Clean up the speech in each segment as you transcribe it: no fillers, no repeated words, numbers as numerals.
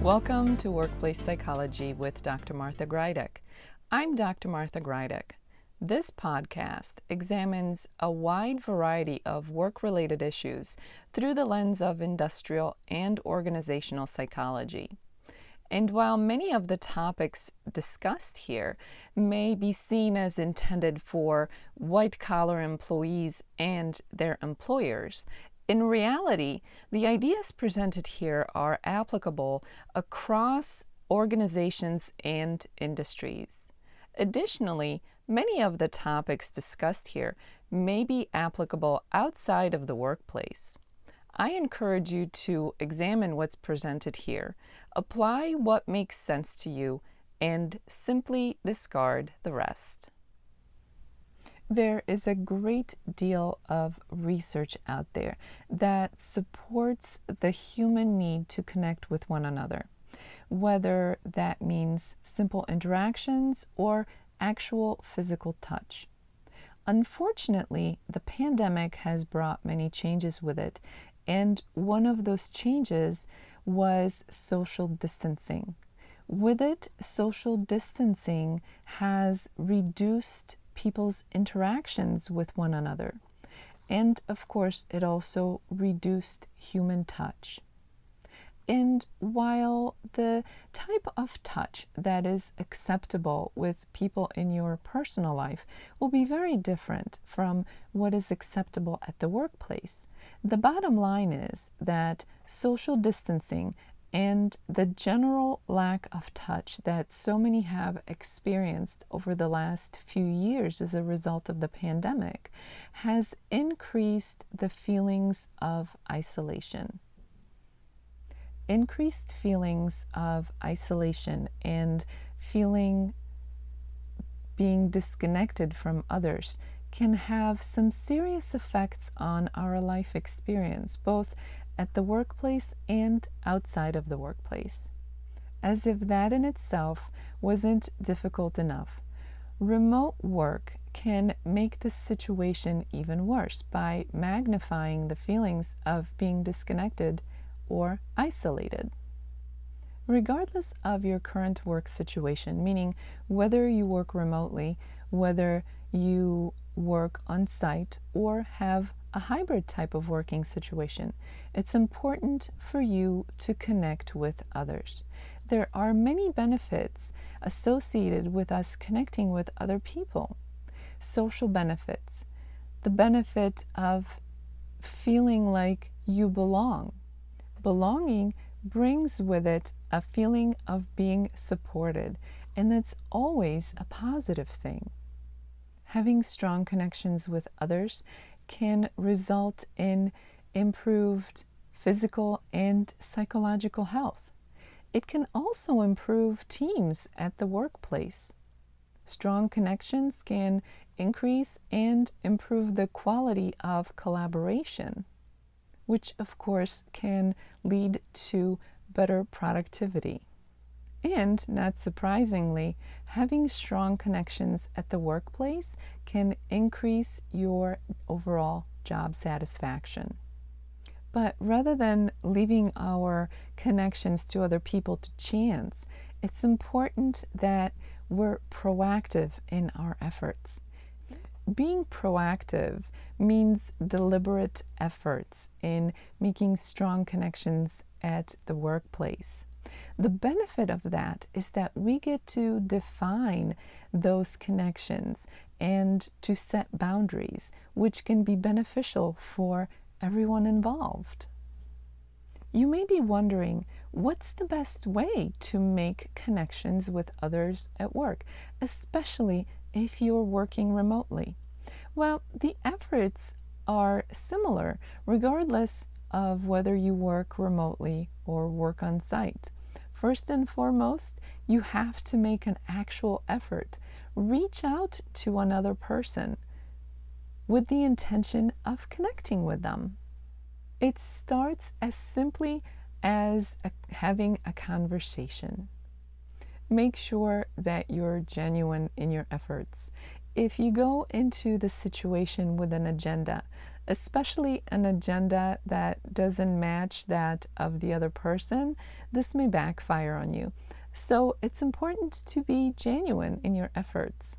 Welcome to Workplace Psychology with Dr. Martha Greidick. I'm Dr. Martha Greidick. This podcast examines a wide variety of work-related issues through the lens of industrial and organizational psychology. And while many of the topics discussed here may be seen as intended for white-collar employees and their employers, in reality, the ideas presented here are applicable across organizations and industries. Additionally, many of the topics discussed here may be applicable outside of the workplace. I encourage you to examine what's presented here, apply what makes sense to you, and simply discard the rest. There is a great deal of research out there that supports the human need to connect with one another, whether that means simple interactions or actual physical touch. Unfortunately, the pandemic has brought many changes with it, and one of those changes was social distancing. With it, social distancing has reduced people's interactions with one another. And of course, it also reduced human touch. And while the type of touch that is acceptable with people in your personal life will be very different from what is acceptable at the workplace, the bottom line is that social distancing and the general lack of touch that so many have experienced over the last few years as a result of the pandemic has increased the feelings of isolation. Increased feelings of isolation and feeling being disconnected from others can have some serious effects on our life experience, both at the workplace and outside of the workplace. As if that in itself wasn't difficult enough, remote work can make the situation even worse by magnifying the feelings of being disconnected or isolated. Regardless of your current work situation, meaning whether you work remotely, whether you work on site, or have a hybrid type of working situation, it's important for you to connect with others. There are many benefits associated with us connecting with other people. Social benefits, the benefit of feeling like you belong. Belonging brings with it a feeling of being supported, and that's always a positive thing. Having strong connections with others can result in improved physical and psychological health. It can also improve teams at the workplace. Strong connections can increase and improve the quality of collaboration, which of course can lead to better productivity. And not surprisingly, having strong connections at the workplace can increase your overall job satisfaction. But rather than leaving our connections to other people to chance, it's important that we're proactive in our efforts. Being proactive means deliberate efforts in making strong connections at the workplace. The benefit of that is that we get to define those connections and to set boundaries, which can be beneficial for everyone involved. You may be wondering, what's the best way to make connections with others at work, especially if you're working remotely? Well, the efforts are similar regardless of whether you work remotely or work on site. First and foremost, you have to make an actual effort. Reach out to another person with the intention of connecting with them. It starts as simply as having a conversation. Make sure that you're genuine in your efforts. If you go into the situation with an agenda, especially an agenda that doesn't match that of the other person, this may backfire on you. So it's important to be genuine in your efforts.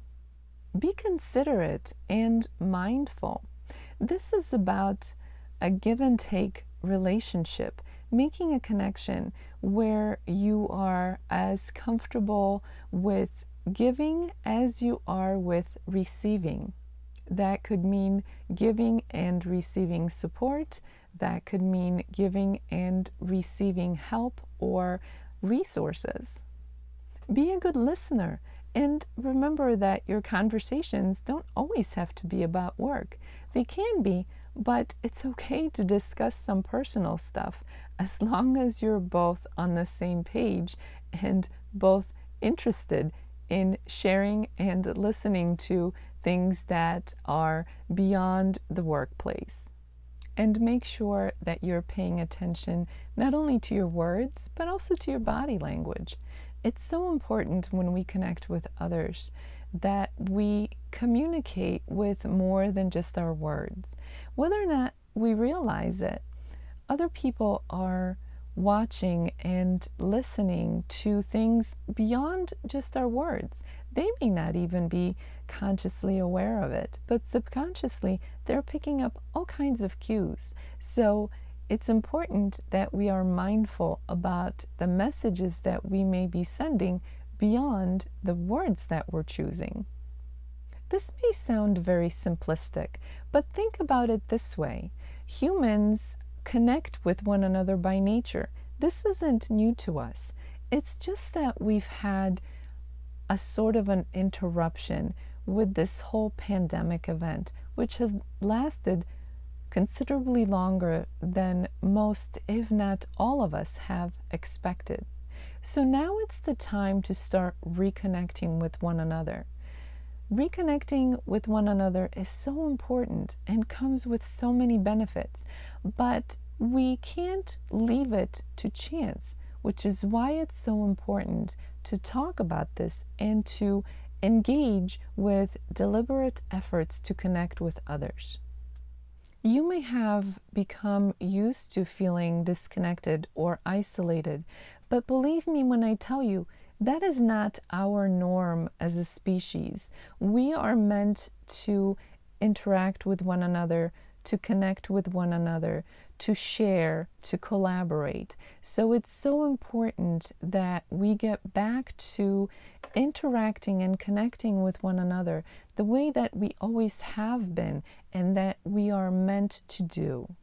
Be considerate and mindful. This is about a give and take relationship, making a connection where you are as comfortable with giving as you are with receiving. That could mean giving and receiving support. That could mean giving and receiving help or resources. Be a good listener, and remember that your conversations don't always have to be about work. They can be, but it's okay to discuss some personal stuff as long as you're both on the same page and both interested in sharing and listening to things that are beyond the workplace. And make sure that you're paying attention not only to your words, but also to your body language. It's so important when we connect with others that we communicate with more than just our words. Whether or not we realize it, other people are watching and listening to things beyond just our words. They may not even be consciously aware of it, but subconsciously they're picking up all kinds of cues. So it's important that we are mindful about the messages that we may be sending beyond the words that we're choosing. This may sound very simplistic, but think about it this way. Humans connect with one another by nature. This isn't new to us. It's just that we've had a sort of an interruption with this whole pandemic event, which has lasted considerably longer than most, if not all of us, have expected. So now it's the time to start reconnecting with one another. Reconnecting with one another is so important and comes with so many benefits, but we can't leave it to chance, which is why it's so important to talk about this and to engage with deliberate efforts to connect with others. You may have become used to feeling disconnected or isolated, but believe me when I tell you, that is not our norm as a species. We are meant to interact with one another, to connect with one another, to share, to collaborate. So it's so important that we get back to interacting and connecting with one another the way that we always have been and that we are meant to do.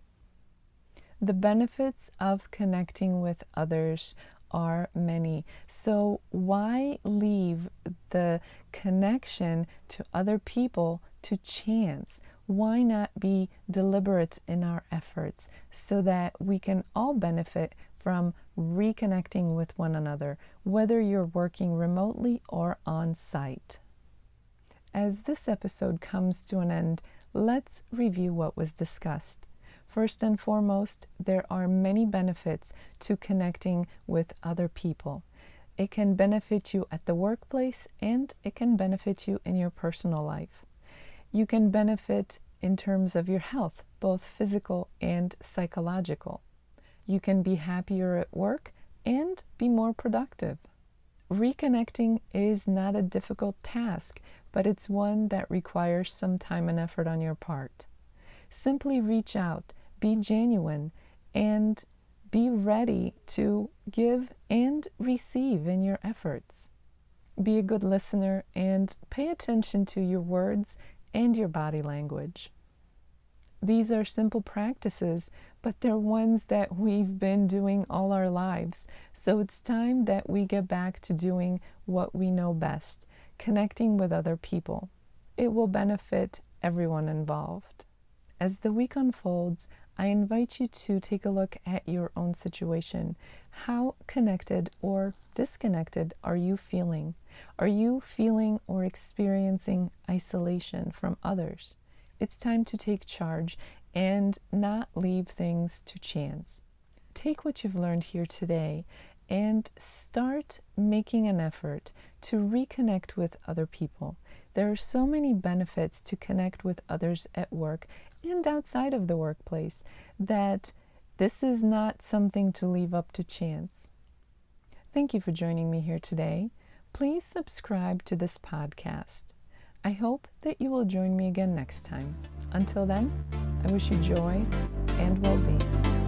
The benefits of connecting with others are many. So why leave the connection to other people to chance? Why not be deliberate in our efforts so that we can all benefit from reconnecting with one another, whether you're working remotely or on site? As this episode comes to an end, let's review what was discussed. First and foremost, there are many benefits to connecting with other people. It can benefit you at the workplace and it can benefit you in your personal life. You can benefit in terms of your health, both physical and psychological. You can be happier at work and be more productive. Reconnecting is not a difficult task, but it's one that requires some time and effort on your part. Simply reach out, be genuine, and be ready to give and receive in your efforts. Be a good listener and pay attention to your words and your body language. These are simple practices, but they're ones that we've been doing all our lives. So it's time that we get back to doing what we know best, connecting with other people. It will benefit everyone involved. As the week unfolds, I invite you to take a look at your own situation. How connected or disconnected are you feeling? Are you feeling or experiencing isolation from others? It's time to take charge and not leave things to chance. Take what you've learned here today and start making an effort to reconnect with other people. There are so many benefits to connect with others at work. and outside of the workplace, that this is not something to leave up to chance. Thank you for joining me here today. Please subscribe to this podcast. I hope that you will join me again next time. Until then, I wish you joy and well-being.